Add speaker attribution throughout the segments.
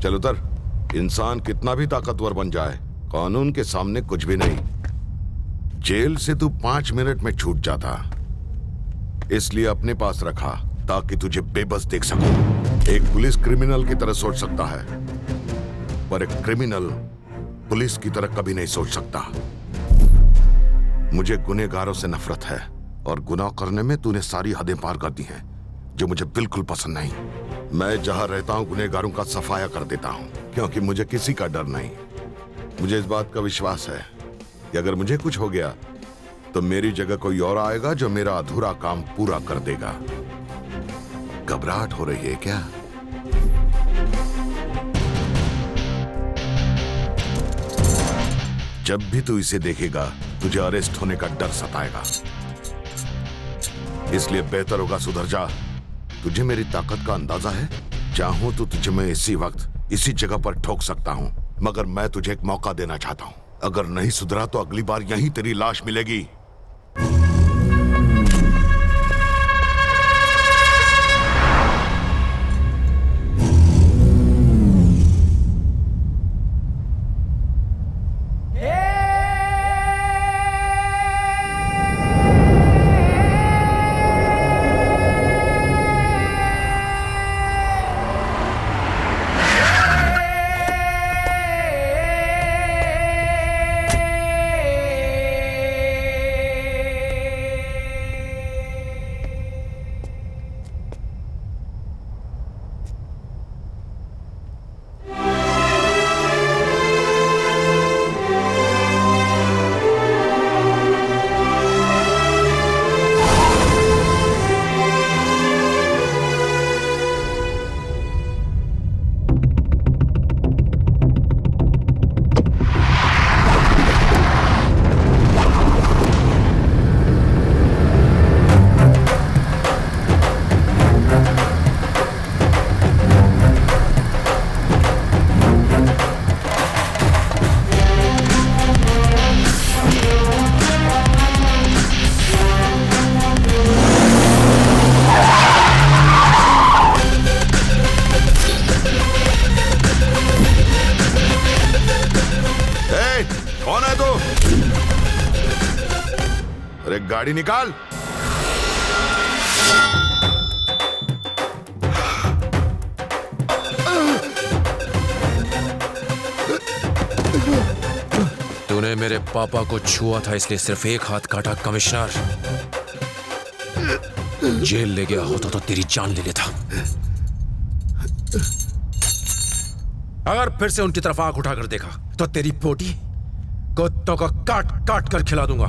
Speaker 1: चल उतर। इंसान कितना भी ताकतवर बन जाए, कानून के सामने कुछ भी नहीं। जेल से तू 5 मिनट में छूट जाता, इसलिए अपने पास रखा ताकि तुझे बेबस देख सकूं। एक पुलिस क्रिमिनल की तरह सोच सकता है, पर एक क्रिमिनल पुलिस की तरह कभी नहीं सोच सकता। मुझे गुनहगारों से नफरत है और गुनाह करने में तूने सारी हदें पार कर दी हैं, जो मुझे बिल्कुल पसंद नहीं। मैं जहां रहता हूं गुनहगारों का सफाया कर देता हूं, क्योंकि मुझे किसी का डर नहीं। मुझे इस बात का विश्वास है कि अगर मुझे कुछ हो गया तो मेरी जगह कोई और आएगा जो मेरा अधूरा काम पूरा कर देगा। घबराहट हो रही है क्या? जब भी तू इसे देखेगा तुझे अरेस्ट होने का डर सताएगा, इसलिए बेहतर होगा सुधर जा। तुझे मेरी ताकत का अंदाजा है। चाहूं तो तुझे मैं इसी वक्त इसी जगह पर ठोक सकता हूं, मगर मैं तुझे एक मौका देना चाहता हूं। अगर नहीं सुधरा तो अगली बार यहीं तेरी लाश मिलेगी। गाड़ी निकाल।
Speaker 2: तूने मेरे पापा को छुआ था, इसलिए सिर्फ एक हाथ काटा। कमिश्नर, जेल ले गया होता तो तेरी जान ले लेता। अगर फिर से उनकी तरफ आंख उठाकर देखा तो तेरी पोटी कुत्तों को काट काट कर खिला दूंगा।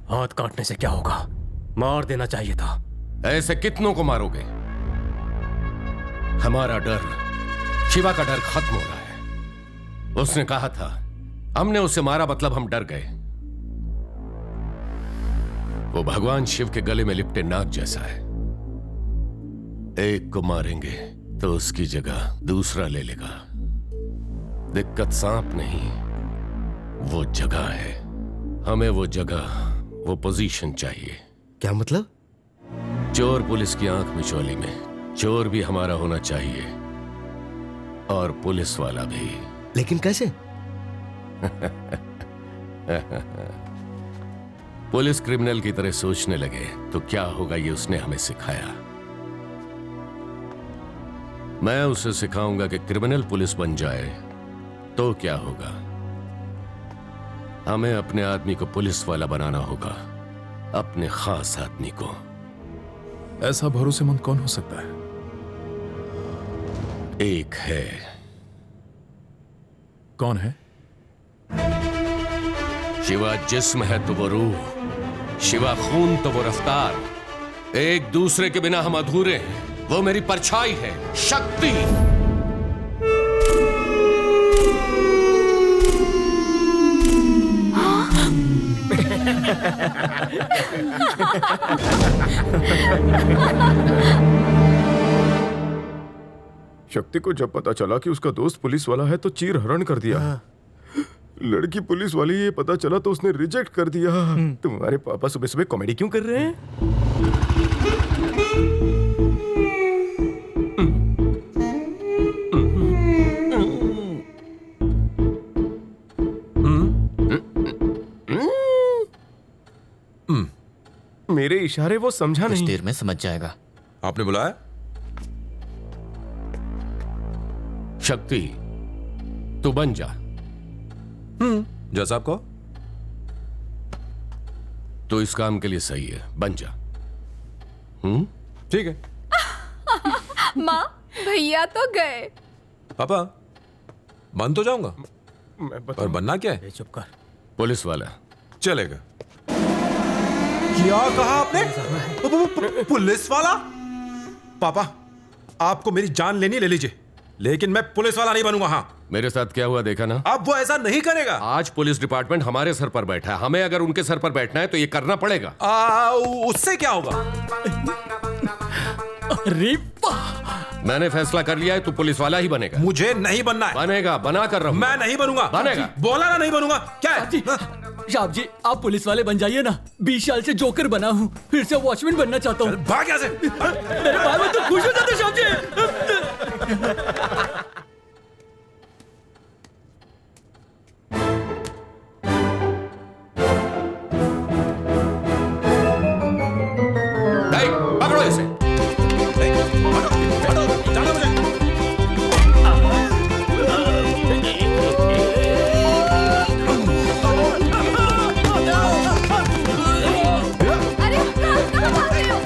Speaker 3: हाथ काटने से क्या होगा? मार देना चाहिए था।
Speaker 4: ऐसे कितनों को मारोगे? हमारा डर, शिवा का डर खत्म हो रहा है। उसने कहा था, हमने उसे मारा मतलब हम डर गए। वो भगवान शिव के गले में लिपटे नाग जैसा है। एक को मारेंगे तो उसकी जगह दूसरा ले लेगा। दिक्कत सांप नहीं, वो जगह है। हमें वो जगह, वो पोजीशन चाहिए।
Speaker 3: क्या मतलब?
Speaker 4: चोर पुलिस की आंख मिचौली में चोर भी हमारा होना चाहिए, और पुलिस वाला भी।
Speaker 3: लेकिन कैसे?
Speaker 4: पुलिस क्रिमिनल की तरह सोचने लगे तो क्या होगा, ये उसने हमें सिखाया। मैं उसे सिखाऊंगा कि क्रिमिनल पुलिस बन जाए तो क्या होगा। हमें अपने आदमी को पुलिस वाला बनाना होगा, अपने खास आदमी को।
Speaker 5: ऐसा भरोसेमंद कौन हो सकता है?
Speaker 4: एक है।
Speaker 5: कौन है?
Speaker 4: शिवा जिस्म है तो वो रूह, शिवा खून तो वो रफ्तार। एक दूसरे के बिना हम अधूरे हैं। वो मेरी परछाई है, शक्ति।
Speaker 5: शक्ति को जब पता चला कि उसका दोस्त पुलिस वाला है तो चीर हरण कर दिया।
Speaker 6: लड़की पुलिस वाली ये पता चला तो उसने रिजेक्ट कर दिया। तुम्हारे पापा सुबह सुबह कॉमेडी क्यों कर रहे हैं? मेरे इशारे वो समझा
Speaker 7: कुछ
Speaker 6: नहीं।
Speaker 7: देर में समझ जाएगा।
Speaker 2: आपने बुलाया?
Speaker 4: शक्ति, तू बन जा।
Speaker 2: जज साहब को
Speaker 4: तो इस काम के लिए सही है, बन जा।
Speaker 2: ठीक है।
Speaker 8: माँ भैया तो गए।
Speaker 2: पापा बन तो जाऊंगा,
Speaker 6: मैं
Speaker 2: पर
Speaker 6: बताऊं।
Speaker 2: बनना क्या है?
Speaker 3: चुप कर।
Speaker 4: पुलिस वाला।
Speaker 2: चलेगा। क्या कहा आपने? पुलिस वाला? पापा आपको मेरी जान लेनी ले लीजिए, लेकिन मैं पुलिस वाला नहीं बनूंगा। हाँ,
Speaker 4: मेरे साथ क्या हुआ देखा ना?
Speaker 2: अब वो ऐसा नहीं करेगा।
Speaker 4: आज पुलिस डिपार्टमेंट हमारे सर पर बैठा है, हमें अगर उनके सर पर बैठना है तो ये करना पड़ेगा।
Speaker 2: उससे क्या होगा?
Speaker 3: अरे
Speaker 4: मैंने फैसला कर लिया है, तू पुलिस वाला ही बनेगा।
Speaker 2: मुझे नहीं बनना है।
Speaker 4: बनेगा, बना कर रहा हूं।
Speaker 2: मैं नहीं बनूंगा।
Speaker 4: बनेगा।
Speaker 2: बोला ना नहीं बनूंगा। क्या है?
Speaker 3: साहब जी, आप पुलिस वाले बन जाइए ना। 20 साल से जोकर बना हूँ, फिर से वॉचमैन बनना चाहता हूँ।
Speaker 2: भाग यहाँ से।
Speaker 3: मेरे भाई में तो खुश हो जाते साहब जी।
Speaker 4: नहीं, पकड़ो इसे।
Speaker 2: जाना मुझे।
Speaker 8: अरे कहाँ भाग रहे हो?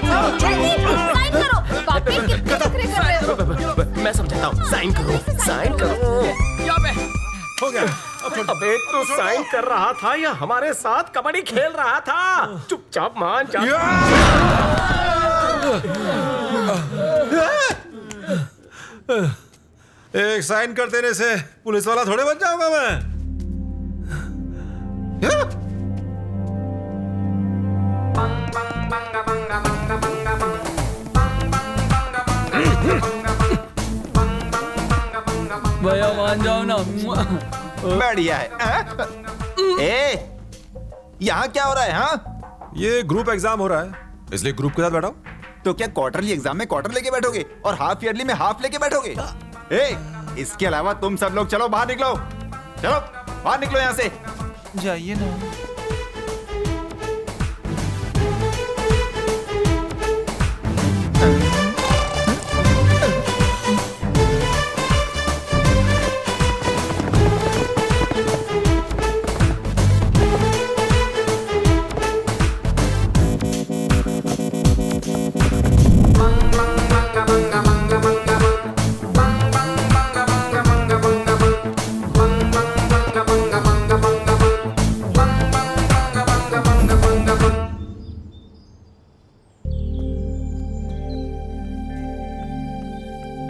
Speaker 8: साइन करो। पापी कितने नखरे कर रहे हो?
Speaker 7: मैं समझाता हूँ। साइन करो, साइन करो।
Speaker 2: हो गया।
Speaker 6: अबे तू साइन कर रहा था या हमारे साथ कबड्डी खेल रहा था? चुपचाप मान जा।
Speaker 2: एक साइन कर देने से पुलिस वाला थोड़े बन जाऊंगा मैं।
Speaker 3: भैया मान जाओ ना।
Speaker 9: बढ़िया है। हाँ? ए, यहाँ क्या हो रहा है? हाँ,
Speaker 2: ये ग्रुप एग्जाम हो रहा है, इसलिए ग्रुप के साथ बैठा हूं।
Speaker 9: तो क्या क्वार्टरली एग्जाम में क्वार्टर लेके बैठोगे और हाफ ईयरली में हाफ लेके बैठोगे? ए, इसके अलावा तुम सब लोग चलो बाहर निकलो, चलो बाहर निकलो यहाँ से। जाइए ना।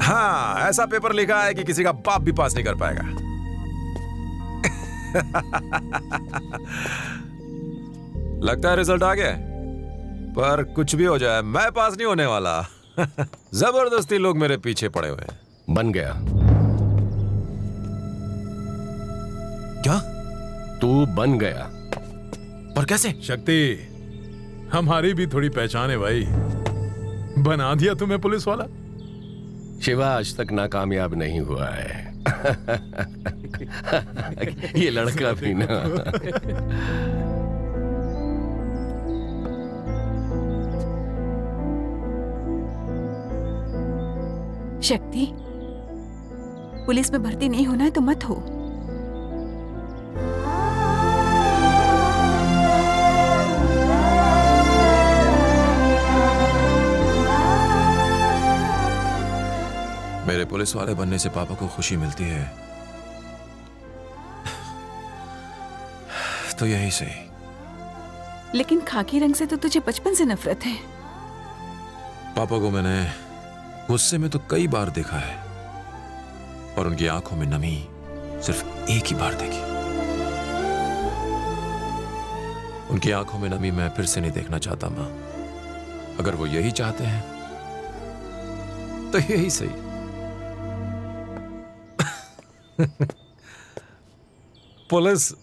Speaker 2: हाँ, ऐसा पेपर लिखा है कि किसी का बाप भी पास नहीं कर पाएगा। लगता है रिजल्ट आ गया, पर कुछ भी हो जाए मैं पास नहीं होने वाला। जबरदस्ती लोग मेरे पीछे पड़े हुए हैं।
Speaker 4: बन गया।
Speaker 2: क्या?
Speaker 5: तू बन गया।
Speaker 2: पर कैसे?
Speaker 5: शक्ति, हमारी भी थोड़ी पहचान है भाई। बना दिया तुम्हें पुलिस वाला।
Speaker 4: शिवा आज तक नाकामयाब नहीं हुआ है। ये लड़का भी ना।
Speaker 8: शक्ति, पुलिस में भर्ती नहीं होना है तो मत हो।
Speaker 2: मेरे पुलिस वाले बनने से पापा को खुशी मिलती है, तो यही सही।
Speaker 8: लेकिन खाकी रंग से तो तुझे बचपन से नफरत है।
Speaker 2: पापा को मैंने गुस्से में तो कई बार देखा है, और उनकी आंखों में नमी सिर्फ एक ही बार देखी। उनकी आंखों में नमी मैं फिर से नहीं देखना चाहता मां। अगर वो यही चाहते हैं तो यही सही। पुलिस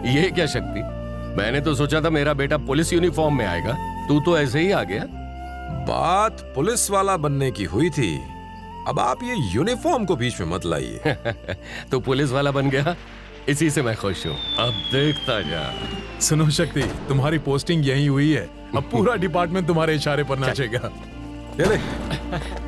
Speaker 4: ये क्या शक्ति, मैंने तो सोचा था मेरा बेटा पुलिस यूनिफॉर्म में आएगा, तू तो ऐसे ही आ गया।
Speaker 2: बात पुलिस वाला बनने की हुई थी, अब आप ये यूनिफॉर्म को बीच में मत लाइए।
Speaker 4: तो पुलिस वाला बन गया, इसी से मैं खुश हूँ। अब देखता जा।
Speaker 5: सुनो शक्ति, तुम्हारी पोस्टिंग यही हुई है, अब पूरा डिपार्टमेंट तुम्हारे इशारे पर नाचेगा।
Speaker 2: ये ले।